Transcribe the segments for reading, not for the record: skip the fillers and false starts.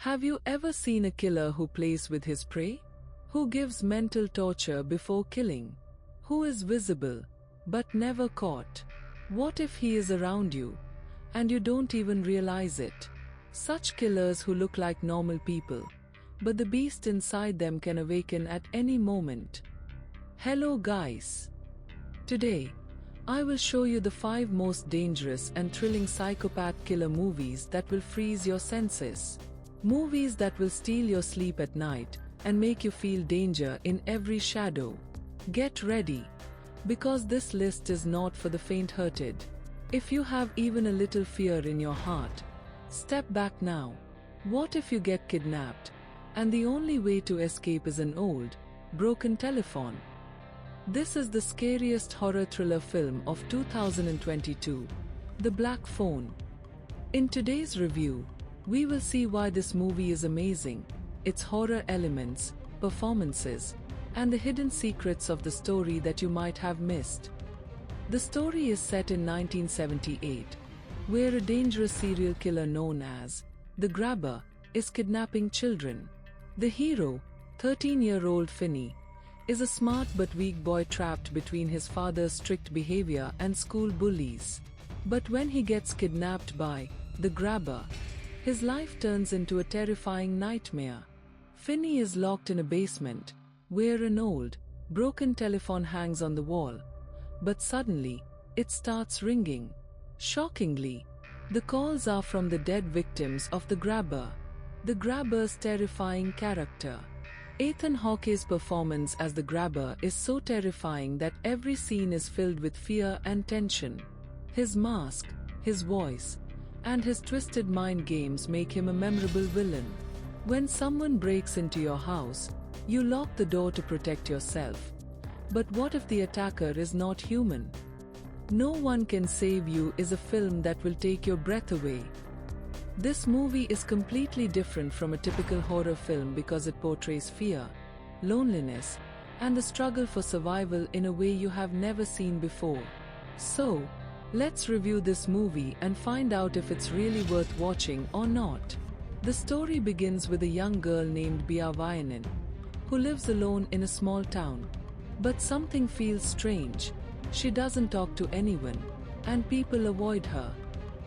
Have you ever seen a killer who plays with his prey? Who gives mental torture before killing? Who is visible, but never caught? What if he is around you, and you don't even realize it? Such killers who look like normal people, but the beast inside them can awaken at any moment. Hello guys. Today, I will show you the 5 most dangerous and thrilling psychopath killer movies that will freeze your senses. Movies that will steal your sleep at night and make you feel danger in every shadow. Get ready, because this list is not for the faint-hearted. If you have even a little fear in your heart, step back now. What if you get kidnapped, and the only way to escape is an old, broken telephone? This is the scariest horror thriller film of 2022, The Black Phone. In today's review, we will see why this movie is amazing, its horror elements, performances, and the hidden secrets of the story that you might have missed. The story is set in 1978, where a dangerous serial killer known as the Grabber is kidnapping children. The hero, 13-year-old Finney, is a smart but weak boy trapped between his father's strict behavior and school bullies. But when he gets kidnapped by the Grabber, his life turns into a terrifying nightmare. Finney is locked in a basement, where an old, broken telephone hangs on the wall. But suddenly, it starts ringing. Shockingly, the calls are from the dead victims of the Grabber. The Grabber's terrifying character. Ethan Hawke's performance as the Grabber is so terrifying that every scene is filled with fear and tension. His mask, his voice, and his twisted mind games make him a memorable villain. When someone breaks into your house, you lock the door to protect yourself. But what if the attacker is not human? No One Can Save You is a film that will take your breath away. This movie is completely different from a typical horror film because it portrays fear, loneliness, and the struggle for survival in a way you have never seen before. So, let's review this movie and find out if it's really worth watching or not. The story begins with a young girl named Bia Vainen, who lives alone in a small town. But something feels strange. She doesn't talk to anyone, and people avoid her.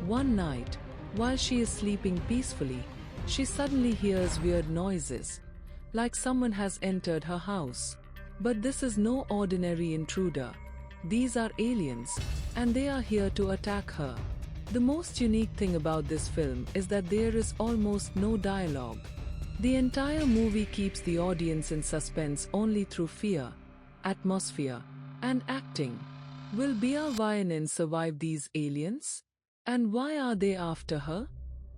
One night, while she is sleeping peacefully, she suddenly hears weird noises, like someone has entered her house. But this is no ordinary intruder. These are aliens, and they are here to attack her. The most unique thing about this film is that there is almost no dialogue. The entire movie keeps the audience in suspense only through fear, atmosphere, and acting. Will Bia Vainen survive these aliens? And why are they after her?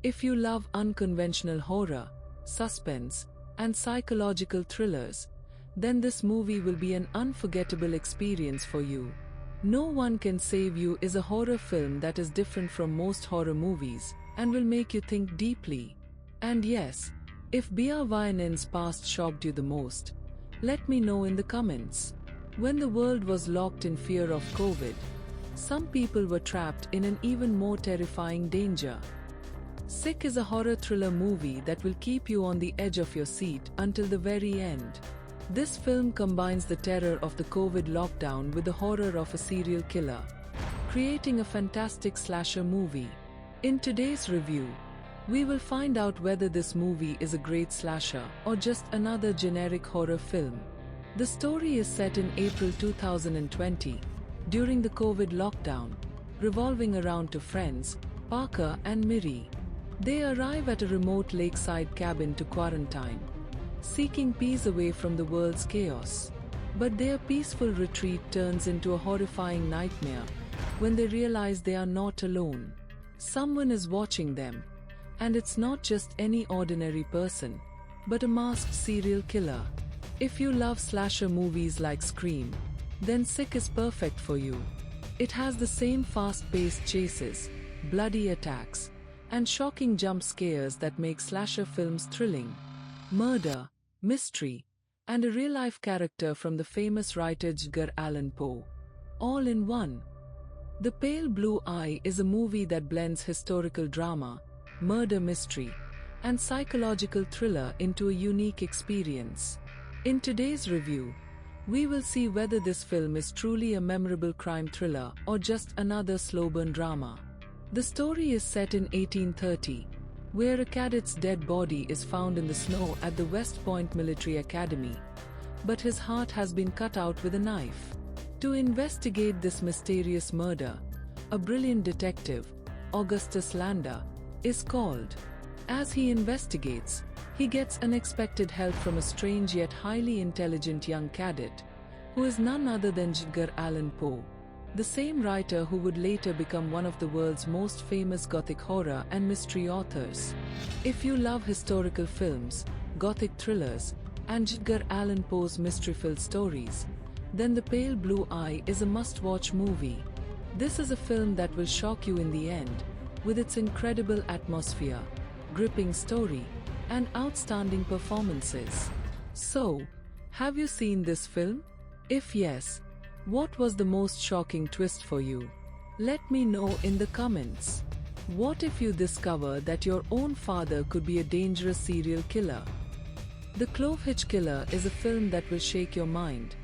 If you love unconventional horror, suspense, and psychological thrillers, then this movie will be an unforgettable experience for you. No One Can Save You is a horror film that is different from most horror movies and will make you think deeply. And yes, if Bia Vainen's past shocked you the most, let me know in the comments. When the world was locked in fear of COVID, some people were trapped in an even more terrifying danger. Sick is a horror thriller movie that will keep you on the edge of your seat until the very end. This film combines the terror of the COVID lockdown with the horror of a serial killer, creating a fantastic slasher movie. In today's review, we will find out whether this movie is a great slasher or just another generic horror film. The story is set in April 2020, during the COVID lockdown, revolving around two friends, Parker and Miri. They arrive at a remote lakeside cabin to quarantine, seeking peace away from the world's chaos. But their peaceful retreat turns into a horrifying nightmare when they realize they are not alone. Someone is watching them, and it's not just any ordinary person, but a masked serial killer. If you love slasher movies like Scream, then Sick is perfect for you. It has the same fast-paced chases, bloody attacks, and shocking jump scares that make slasher films thrilling. Murder, mystery, and a real-life character from the famous writer Edgar Allan Poe, all in one. The Pale Blue Eye is a movie that blends historical drama, murder mystery, and psychological thriller into a unique experience. In today's review, we will see whether this film is truly a memorable crime thriller or just another slow-burn drama. The story is set in 1830, where a cadet's dead body is found in the snow at the West Point Military Academy, but his heart has been cut out with a knife. To investigate this mysterious murder, a brilliant detective, Augustus Lander, is called. As he investigates, he gets unexpected help from a strange yet highly intelligent young cadet, who is none other than Edgar Allan Poe, the same writer who would later become one of the world's most famous Gothic horror and mystery authors. If you love historical films, Gothic thrillers, and Edgar Allan Poe's mystery-filled stories, then The Pale Blue Eye is a must-watch movie. This is a film that will shock you in the end, with its incredible atmosphere, gripping story, and outstanding performances. So, have you seen this film? If yes, what was the most shocking twist for you? Let me know in the comments. What if you discover that your own father could be a dangerous serial killer? The Clove Hitch Killer is a film that will shake your mind.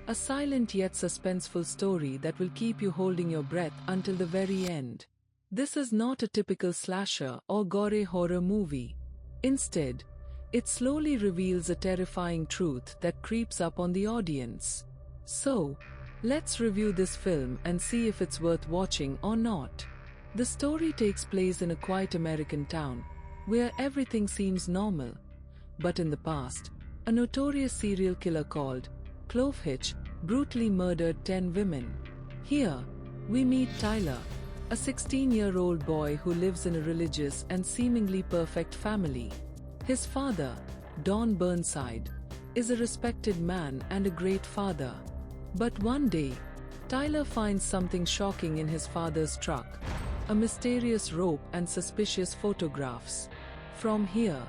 A silent yet suspenseful story that will keep you holding your breath until the very end. This is not a typical slasher or gore horror movie. Instead, it slowly reveals a terrifying truth that creeps up on the audience. So, let's review this film and see if it's worth watching or not. The story takes place in a quiet American town, where everything seems normal. But in the past, a notorious serial killer called Clove Hitch brutally murdered 10 women. Here, we meet Tyler, a 16-year-old boy who lives in a religious and seemingly perfect family. His father, Don Burnside, is a respected man and a great father. But one day, Tyler finds something shocking in his father's truck, a mysterious rope and suspicious photographs. From here,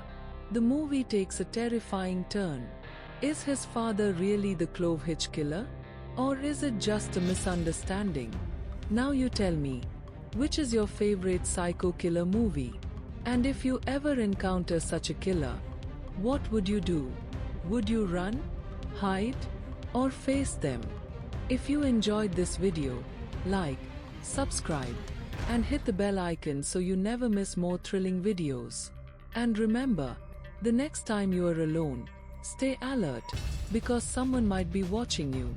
the movie takes a terrifying turn. Is his father really the Clove Hitch Killer? Or is it just a misunderstanding? Now you tell me, which is your favorite psycho killer movie? And if you ever encounter such a killer, what would you do? Would you run, hide, or face them? If you enjoyed this video, like, subscribe, and hit the bell icon so you never miss more thrilling videos. And remember, the next time you are alone, stay alert, because someone might be watching you.